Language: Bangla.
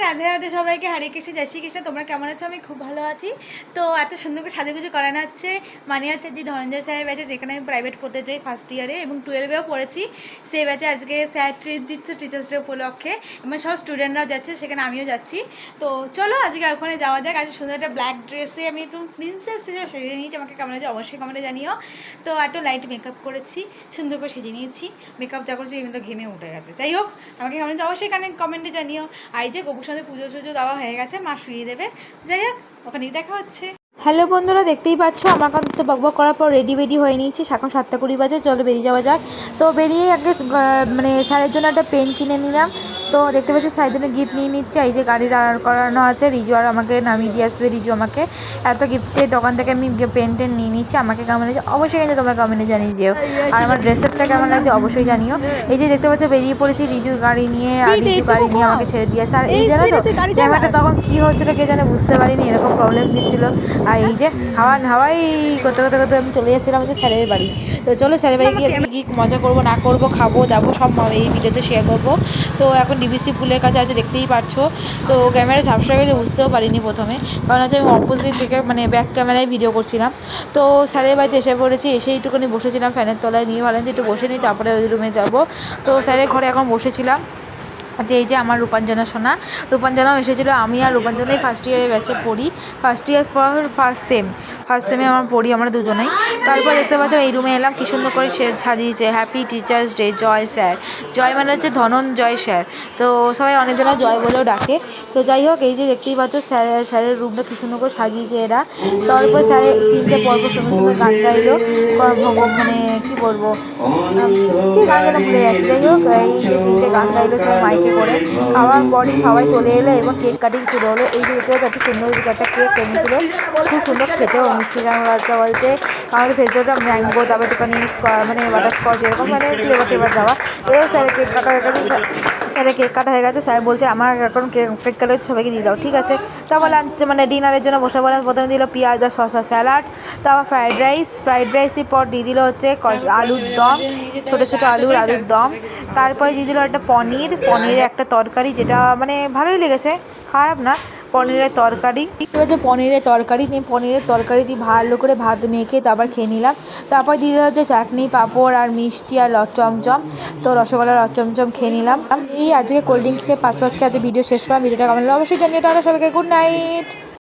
রাধে রাধে সবাইকে, হরে কৃষ্ণ, জয় শ্রী কৃষ্ণ। তোমরা কেমন আছো? আমি খুব ভালো আছি। তো এত সুন্দর করে সাজুগুজু করানো হচ্ছে, মানে হচ্ছে যে ধনঞ্জয় স্যারের ব্যাচে, যেখানে আমি প্রাইভেট পড়তে যাই ফার্স্ট ইয়ারে এবং 12-এও পড়েছি। সেই ব্যাচে আজকে স্যার ট্রিট দিচ্ছে টিচার্স ডে উপলক্ষে, এবং সব স্টুডেন্টরাও যাচ্ছে, সেখানে আমিও যাচ্ছি। তো চলো আজকে ওখানে যাওয়া যাক। আজকে সুন্দর একটা ব্ল্যাক ড্রেসে আমি একদম প্রিন্সেস হিসেবে সেজে নিয়েছি। আমাকে কেমন আছে অবশ্যই কমেন্টে জানিও। তো একটু লাইট মেকআপ করেছি, সুন্দর করে সেজে নিয়েছি। মেকআপ যা করছি কিন্তু ঘেমে উঠে গেছে। যাই হোক, আমাকে কেমন আছে অবশ্যই কমেন্টে জানিও। আর এই যে গোপুর সাথে পুজো টুজো দেওয়া হয়ে গেছে, মা শুয়ে দেবে। যাই হোক, ওখানেই দেখা হচ্ছে। হ্যালো বন্ধুরা, দেখতেই পাচ্ছ আমার তো বকবক করার পর রেডি হয়ে নিয়েছি। এখন 7:20 বাজে, চলো বেরিয়ে যাওয়া যাক। তো বেরিয়ে আগে মানে স্যারের জন্য একটা পেন কিনে নিলাম। তো দেখতে পাচ্ছি স্যারের জন্য গিফট নিয়ে নিচ্ছে। এই যে গাড়ি দাঁড় করানো আছে, রিজু আর আমাকে নামিয়ে দিয়ে আসবে। রিজু আমাকে এত গিফটের দোকান থেকে আমি পেন টেন নিয়ে নিচ্ছি। আমাকে কেমন লাগছে অবশ্যই কিন্তু তোমরা কমেন্টে জানিয়ে যেও। আর আমার ড্রেসেরটা কেমন লাগছে অবশ্যই জানিও। এই যে দেখতে পাচ্ছ বেরিয়ে পড়েছি রিজু গাড়ি নিয়ে, আর রিজু গাড়ি নিয়ে আমাকে ছেড়ে দিয়ে আসছে। আর এই জানো তো ক্যামেরাটা তখন কী হচ্ছিলো কে জানে, বুঝতে পারিনি, এরকম প্রবলেম দিচ্ছিলো। আর এই যে হাওয়াই করতে করতে করতে আমি চলে যাচ্ছিলাম হচ্ছে স্যারের বাড়ি। তো চলো স্যারের বাড়ি গিয়ে কী মজা করবো না করবো, খাবো দাবো সব এই ভিডিওতে শেয়ার করবো। তো এখন ডিবিসি পুলের কাছে আছে, দেখতেই পাচ্ছো। তো ক্যামেরা ঝাপসা গেছে, বুঝতেও পারিনি প্রথমে, কারণ হচ্ছে আমি অপোজিট থেকে মানে ব্যাক ক্যামেরায় ভিডিও করছিলাম। তো স্যারের বাড়িতে এসে পড়েছি, এসে একটুখানি বসেছিলাম ফ্যানের তলায়, নিয়ে ভাবলাম যে একটু বসে নিই, তারপরে ওই রুমে যাবো। তো স্যারের ঘরে এখন বসেছিলাম। এই যে আমার রূপাঞ্জনা সোনা, রূপাঞ্জনাও এসেছিলো। আমি আর রূপাঞ্জনাই ফার্স্ট ইয়ারে ব্যাচে পড়ি, ফার্স্ট ইয়ার ফার্স্ট সেমে আমার পড়ি আমরা দুজনেই। তারপর দেখতে পাচ্ছ এই রুমে এলাম, কী সুন্দর করে সাজিয়েছে, হ্যাপি টিচার্স ডে, জয় স্যার। জয় মানে হচ্ছে ধনঞ্জয় স্যার। তো সবাই অনেকজনা জয় বলেও ডাকে। তো যাই হোক, এই যে দেখতেই পাচ্ছ স্যারের রুমটা কী সুন্দর করে সাজিয়েছে এরা। তারপর স্যারের 3টে পর্ব সুন্দর সুন্দর গান গাইলো, মানে কী বলবো, কী গান যেন ভুলে গেছি। যাই হোক, এই যে 3টে গান গাইলো স্যার মাইকে করে। খাওয়ার পরই সবাই চলে এলো এবং কেক কাটিং শুরু হলো। এই যে দেখতে পাচ্ছি সুন্দর একটা কেক এনেছিল, খুব সুন্দর খেতেও, মিষ্টি গান বলতে আমাদের ভেতরটা ম্যাঙ্গো, তারপর একটুখানি মানে বাটারস্কচ, এরকম মানে ফ্লেভার দেওয়া। এও স্যারের কেক কাটা হয়ে গেছে, স্যারের কেক কাটা হয়ে গেছে। স্যার বলছে আমার এখন কেক কাটা হচ্ছে, সবাইকে দিয়ে দাও। ঠিক আছে। তারপর লাঞ্চ মানে ডিনারের জন্য বসে বলে প্রথমে দিল পেঁয়াজ আর শসা স্যালাড, তারপর ফ্রাইড রাইসের পর দিয়ে দিল হচ্ছে আলুর দম, ছোটো ছোটো আলুর দম। তারপরে দিয়ে দিল একটা পনিরের একটা তরকারি, যেটা মানে ভালোই লেগেছে, খারাপ না। পনিরের তরকারি দিয়ে ভালো করে ভাত মেখে তারপর খেয়ে নিলাম। তারপর দিয়ে দিল হচ্ছে চাটনি, পাঁপড় আর মিষ্টি আর চমচম। তো রসগোল্লা চমচম খেয়ে নিলাম। এই আজকে কোল্ড ড্রিঙ্কসকে পাশাপাশি আজকে ভিডিও শেষ করলাম। ভিডিওটা কেমন লাগলো অবশ্যই জানিয়ে। টাটা সবাইকে, গুড নাইট।